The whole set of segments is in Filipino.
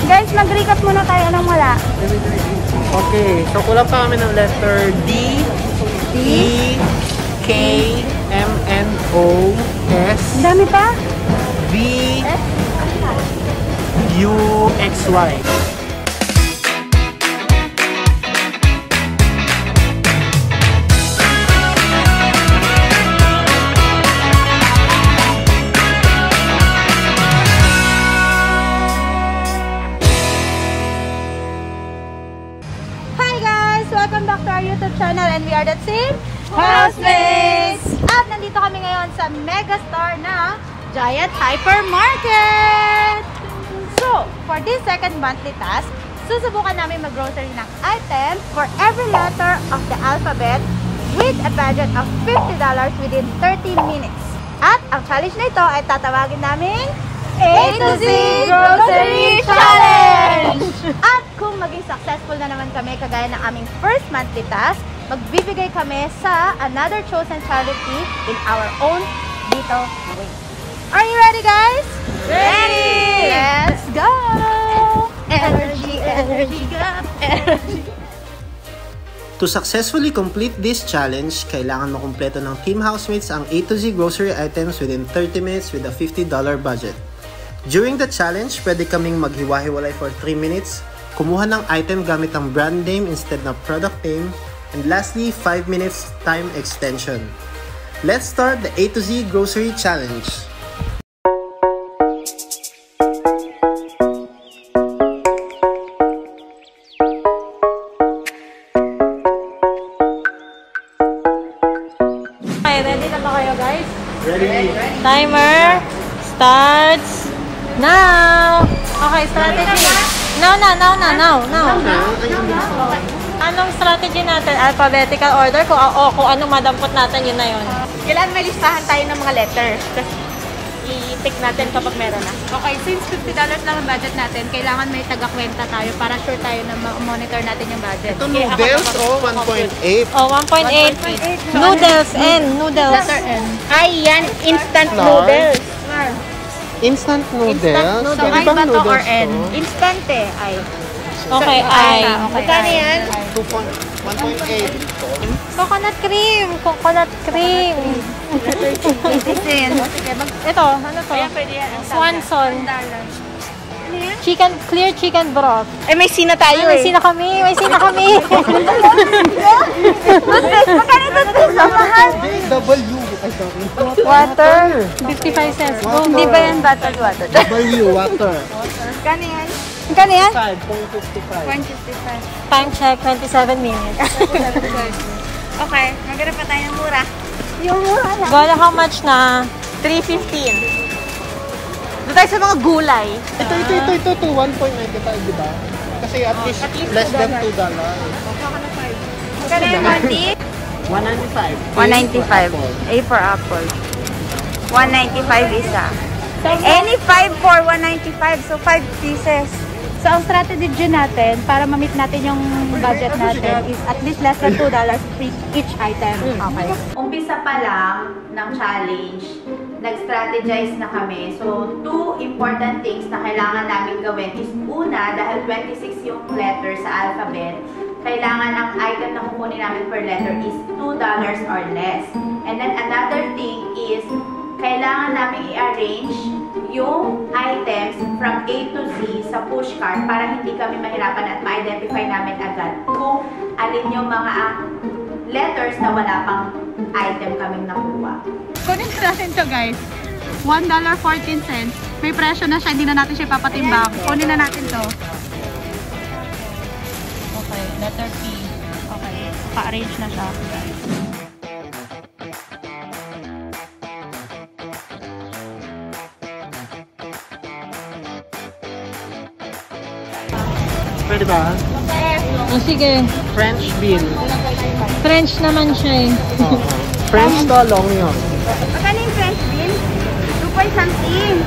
Guys, mag-recap muna tayo. Anong wala? Okay, so kulang pa kami ng letter D, E, K, M, N, O, S, Dami pa? V, U, X, Y. Welcome back to our YouTube channel, and we are the team Housemates! At nandito kami ngayon sa Megastore na Giant Hypermarket! So, for this second monthly task, susubukan namin mag-grocery ng items for every letter of the alphabet with a budget of $50 within 30 minutes. At ang challenge na ito ay tatawagin namin A to Z Grocery Challenge! At kung maging successful na naman kami kagaya ng aming first monthly task, magbibigay kami sa another chosen charity in our own little way. Are you ready, guys? Ready! Let's go! Energy, energy, go! Energy! To successfully complete this challenge, kailangan makumpleto ng Team Housemates ang A to Z grocery items within 30 minutes with a $50 budget. During the challenge, pwede kaming maghiwa-hiwalay for 3 minutes, kumuha ng item gamit ang brand name instead ng product name, and lastly, 5 minutes time extension. Let's start the A to Z grocery challenge. Okay, ready na ba kayo, guys? Ready? Timer starts now! Okay, strategy. No. Anong strategy natin? Alphabetical order? Kung anong madampot natin, yun na yun. Kailangan may listahan tayo ng mga letters. Tapos i-pick natin kapag meron na. Okay, since $50 lang ang budget natin, kailangan may taga-kwenta tayo para sure tayo na monitor natin yung budget. Ito noodles o 1.8? Oh, 1.8. Noodles, N. Noodles. Letter N. Ay, yan. Instant noodles. Instant noodles? Instant noodles. So, Ay, ibang ba to or noodles N? to? Instant eh. Ay. Okay, I. Magkano yan? 1.8. Coconut cream. Coconut cream. Ito, ano to? Ayan, pwede yan. Swanson. Chicken, clear chicken broth. Eh, may sina tayo May eh. sina kami. W. Ay, sorry. Water. 55 cents. Hindi ba yan bottled water? W, water. Magkano yan? Magkano yan? 5.55. 155. Time check, 27 minutes. Okay, maghanap pa tayo ng mura. Yung mura na. Gola, how much na? 315. Doon tayo sa mga gulay. Ito, 1.95, di ba? Kasi at least less than $2. Magkano yung Monty? 195. 195. A for apple. 195 isa. Any 5 for 195. So 5 pieces. So, ang strategy natin para ma-meet natin yung budget natin is at least less than $2 each item. Okay. Umpisa pa lang ng challenge, nag-strategize na kami. So, 2 important things na kailangan namin gawin is una, dahil 26 yung letter sa alphabet, kailangan ang item na kukunin namin per letter is $2 or less. And then another thing is, kailangan namin i-arrange yung items from A to Z sa push cart para hindi kami mahirapan at ma-identify namin agad kung alin yung mga letters na wala pang item kaming nakuha. Kunin natin to, guys. $1.14. May presyo na siya, hindi na natin siya papatimbang. Kunin na natin to. Okay, letter P. Okay, pa-arrange na siya. Pwede ba? Oh, sige. French bean. French naman siya eh. French to long yun. Magkano yung French bean? 2 point something.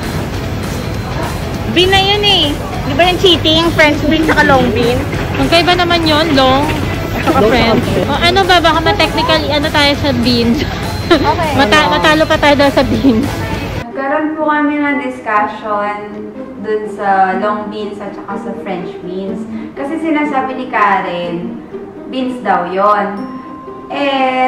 Bean na yun eh. Di ba yung cheating? French bean saka long bean? Magkaiba naman yun, long. Saka French. O, ano ba? Baka ma-technically ano tayo sa beans. Okay. Matalo pa tayo daw sa beans. Nagkaroon po kami ng discussion dun sa long beans at saka sa French beans. Kasi sinasabi ni Karen, beans daw yon.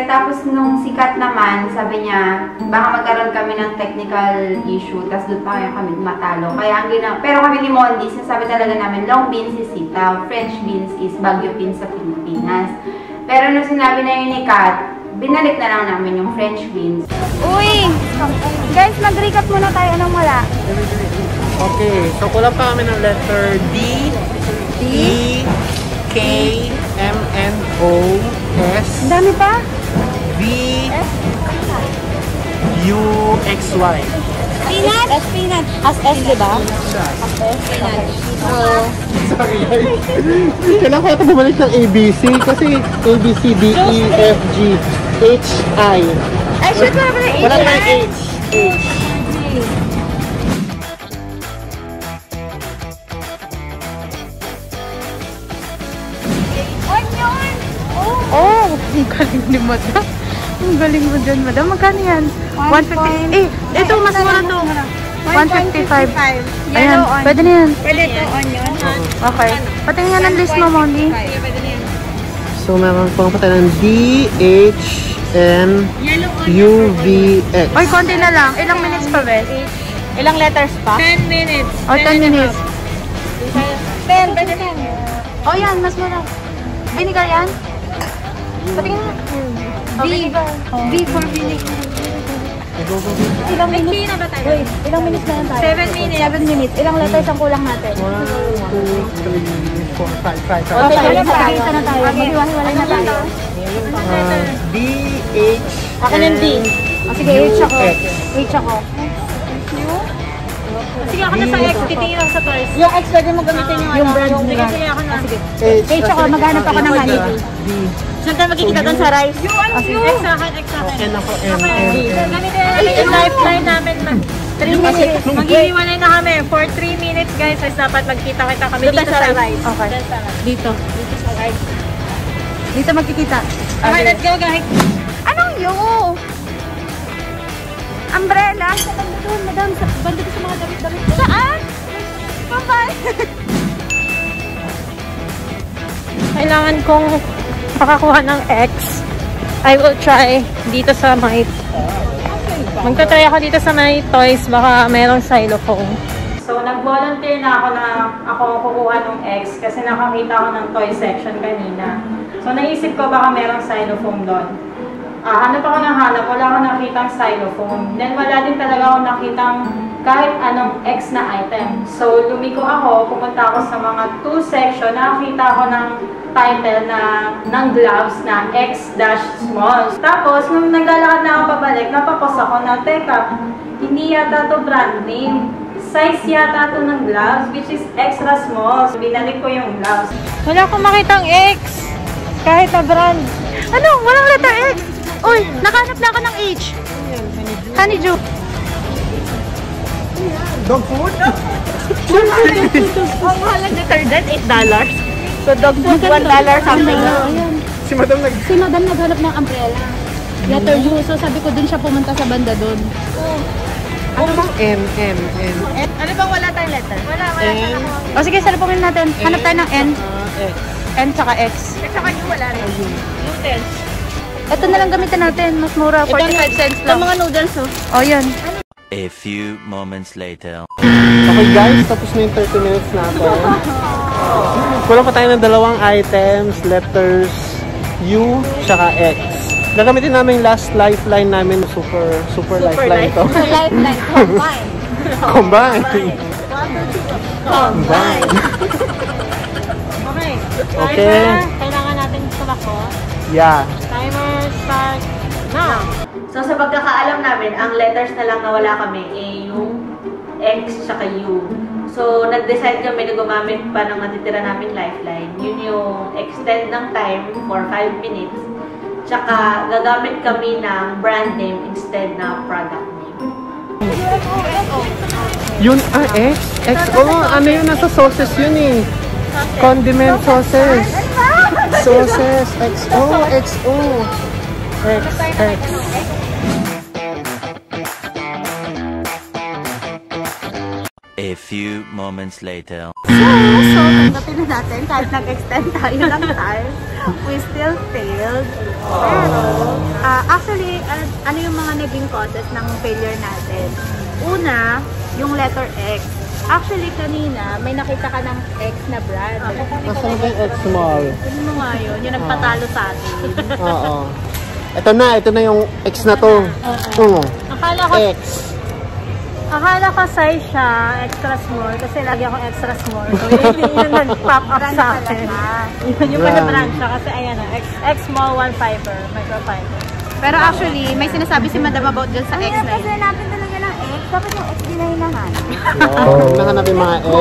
Tapos nung sikat naman, sabi niya, baka magkaroon kami ng technical issue, tapos doon pa kami matalo. Kaya pero kami ni Mondi, sinasabi talaga namin, long beans is sitaw, French beans is Baguio beans sa Pilipinas. Pero nung sinabi na yun ni Kat, binalik na lang namin yung French beans. Uy! Guys, mag-recap muna tayo. Anong wala? Okay, so kulang pa kami ng letter D, E, K, M, N, O, S, Ang dami pa? V, U, X, Y. Spinach? Spinach. As S, diba? As S. Spinach. Sorry guys. Kailangan ko ito bumalik ng ABC kasi A, B, C, D, E, F, G, H, I. Ay, shoot mo naman yung H. Wala tayong H. Onion! Oh! Ang galing ni Madam. Ang galing mo dyan, Madam. Magkano yan? 150. Eh, ito mas mura to. 155. Ayan, pwede na yan. Pwede ito, onion. Okay. Patingin nga ng list mo, Molly. So meron pang patay ng D, H, N, U, V, X. Oy, konti na lang. Ilang minutes pa, Bes? Ilang letters pa? 10 minutes. O, 10 minutes. 10, pwede na. Oh, yan. Mas mura. Vinegar yan? Patingin nga. V for vinegar. Ilang minutes? Hindi na ba tayo? Wait, ilang minutes na lang tayo? 7 minutes. 7 minutes. Ilang letters ang kulang natin? 1, 2, 3, 4, 5, 5. Okay, magkakita na tayo. Maghiwa-hiwalay na tayo. D, H, Akin yung D. Sige, H ako. H ako. Sige, ako na sa X. Titingin lang sa toys. Yung X, pwede mo gamitin yung brand Sige, nila. sige, ako na. Sige. H, H ako, maghanap ako ng honeybee. Saan tayo makikita doon sa rice? X sa akin, X sa akin. N ako, N, Okay. N, N. Ganito yung lifeline namin. 3 minutes. Maghihiwalay na kami. For 3 minutes, guys, is dapat magkita-kita kami dito sa rice. Okay. Dito. Dito sa rice. Dito magkikita. Okay, let's go, guys. Anong yung? Umbrella? Sa banda doon, madam. Sa banda doon sa mga damit-damit. Saan? Bye-bye. Kailangan kong makakuha ng X. I will try dito sa my... Magta-try ako dito sa my toys. Baka merong xylophone. So, nag-volunteer na ako kukuha ng X kasi nakakita ko ng toy section kanina. So, naisip ko baka merong xylophone doon. Hanap ako ng hanap. Wala akong nakitang xylophone. Then, wala din talaga akong nakitang kahit anong X na item. So, lumiko ako. Pupunta ako sa mga 2 section. Nakakita ako ng title ng gloves na X-small. Tapos, nung naglalakad na ako pabalik, napapos ako na, teka, hindi yata to brand name. Size yata to ng gloves, which is extra small. So, binalik ko yung gloves. Wala akong makitang X. Kahit na brand. Ano? Walang letter X. Uy, nakahanap na ako ng H. Honeydew. Dog food? Ang mahal ng detergent, $8. So, dog food, $1 something. Si Madam Si Madam naghanap ng umbrella. Letter U. So sabi ko dun siya pumunta sa banda dun. Ano bang N, N, N? Ano bang wala tayong letter? Wala N, O sige, salupungin natin. Hanap tayo ng N. X. N tsaka X. At saka yung wala rin. Noodles. Ito na lang gamitin natin. Mas mura. 45 cents lang. Mga noodles oh. O, yun. A few moments later. Okay guys, tapos na yung 30 minutes natin. Kulang pa tayo ng dalawang items, letters U, tsaka X. Gagamitin namin yung last lifeline namin, super lifeline ito. Lifeline. Combine. Combine. Okay. Okay. Kailangan natin tumakbo. Yeah. Timer start now. So, sa pagkakaalam namin, ang letters na lang na wala kami yung X tsaka U. So, nag-decide kami na gumamit pa ng natitira namin lifeline. Yun yung extend ng time for 5 minutes. Tsaka, gagamit kami ng brand name instead na product name. Yun, X? X, ano yun? Nasa sauces yun eh. Condiment sauces. Sauces, XO, XO. X, X. A few moments later. So, tanggapin na natin kahit nag-extend tayo ng time. We still failed. Pero, actually, ano yung mga naging causes ng failure natin? Una, yung letter X. Actually, kanina, may nakita ka ng X na brand. Nasaan ba yung X small? Ano mo nga yun? Yung nagpatalo sa atin. Oo. Ito na yung X na to. Oo. Akala ko size siya, extra small, kasi lagi akong extra small. So, yun yung nag-pop up sa akin. Yun yung pala brand siya, kasi ayan na, X small, 1 fiber, microfiber. Pero actually, may sinasabi si Madam about dyan sa X na yun. Kasi natin talaga ng X, dapat yung X din na hinahanap. Nahanap yung mga X.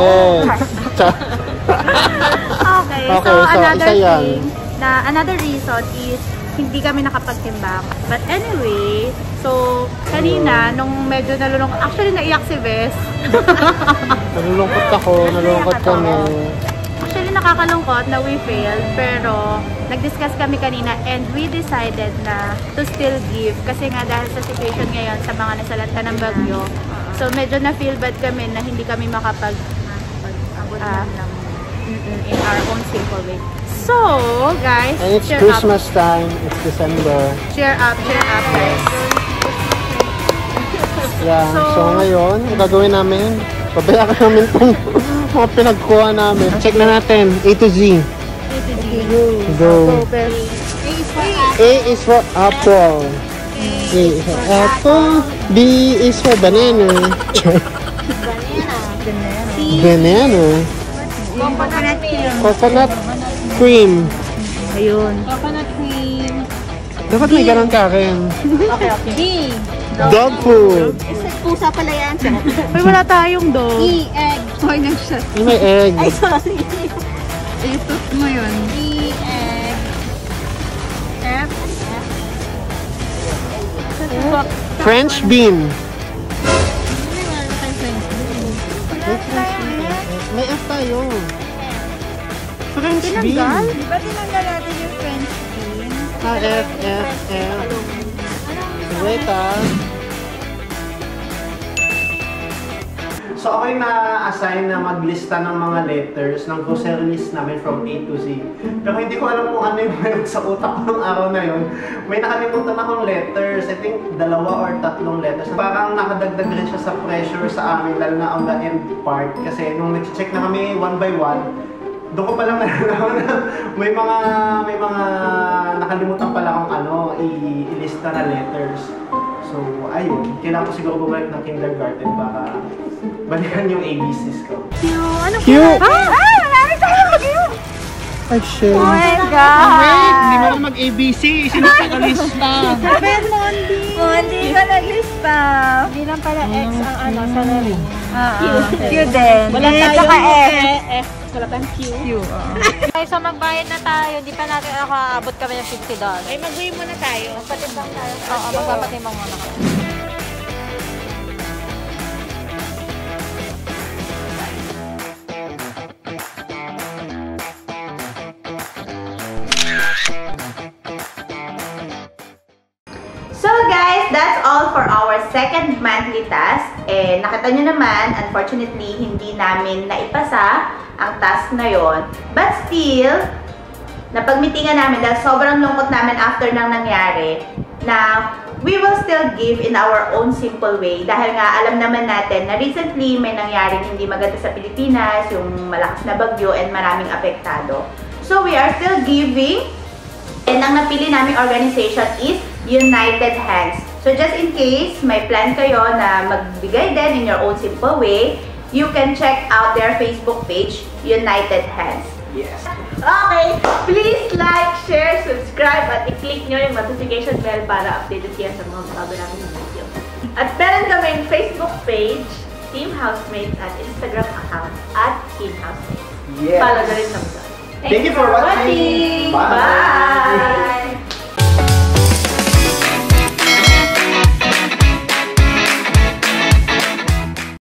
Okay, so another thing, another reason is, hindi kami nakapagtimbang. But anyway, so, kanina, nung medyo nalulungkot, actually naiyak si Bes. Nalulungkot ako, nalulungkot kami. Actually, nakakalungkot na we failed, pero nag-discuss kami kanina and we decided na to still give. Kasi nga dahil sa situation ngayon sa mga nasalanta ng bagyo, so medyo na-feel bad kami na hindi kami makapag in our own simple way. So, guys, and it's Christmas time. It's December. Cheer up, guys. Yeah, so ngayon, ang gagawin namin, pabayaan namin itong mga pinagkuha namin. Check na natin, A to Z. Go. A is for apple. A is for apple. B is for banana. Banana. Coconut cream. Ayun. Coconut cream. Dapat may ganun ka rin. D. Dog food. Pusa pala yan. Ay, wala tayong dog. E. Egg. Hoy, nag-shot. Yung may egg. Ay, sorry. Itot mo yun. E. Egg. F. French bean. May F tayo. French bean. Di ba tinanggal natin yung French bean? F. Wait So ako yung na-assign na maglista ng mga letters ng grocery list namin from A to Z. Pero hindi ko alam kung ano yung meron sa utak ko ng araw na yun. May nakalimutan akong letters. I think 2 or 3 letters. Parang nakadagdag rin siya sa pressure sa amin, lalo na on the end part. Kasi nung nag-check na kami 1 by 1, doon ko palang nalalaman na may mga nakalimutan pala akong ilista na letters. So, ayun. Kailangan ko siguro bumalik ng kindergarten para balikan yung ABCs ko. Ano Q! Marami tayo mag-Q! Ay, shit. Oh my God! Wait! Hindi mo mag-ABC. Sino ka lista? Ben Mondi! Mondi ka naglista! Hindi lang pala X ang salary. Q din. Wala tayong F. Wala tayong Q. Okay, so magbayad na tayo. Hindi pa natin aabot kami ng $50. Ay, mag-weigh muna tayo. Magpatimbang tayo. Oo, magpapatimbang muna kami. So guys, that's all for our second monthly task. Nakita nyo naman, unfortunately, hindi namin naipasa ang task na yon. But still, napagmitingan namin dahil sobrang lungkot namin after nang nangyari na we will still give in our own simple way. Dahil nga alam naman natin na recently may nangyaring hindi maganda sa Pilipinas, yung malakas na bagyo and maraming apektado. So we are still giving. And ang napili naming organization is United Hands. So just in case may plan kayo na magbigay din in your own simple way, you can check out their Facebook page, United Hands. Yes. Okay, please like, share, subscribe at i-click nyo yung notification bell para updated kayo sa mga bago namin video. At meron kaming Facebook page, Team Housemates, at Instagram account at Team Housemates. Yes. Follow na rin naman. Thank you for watching. Bye!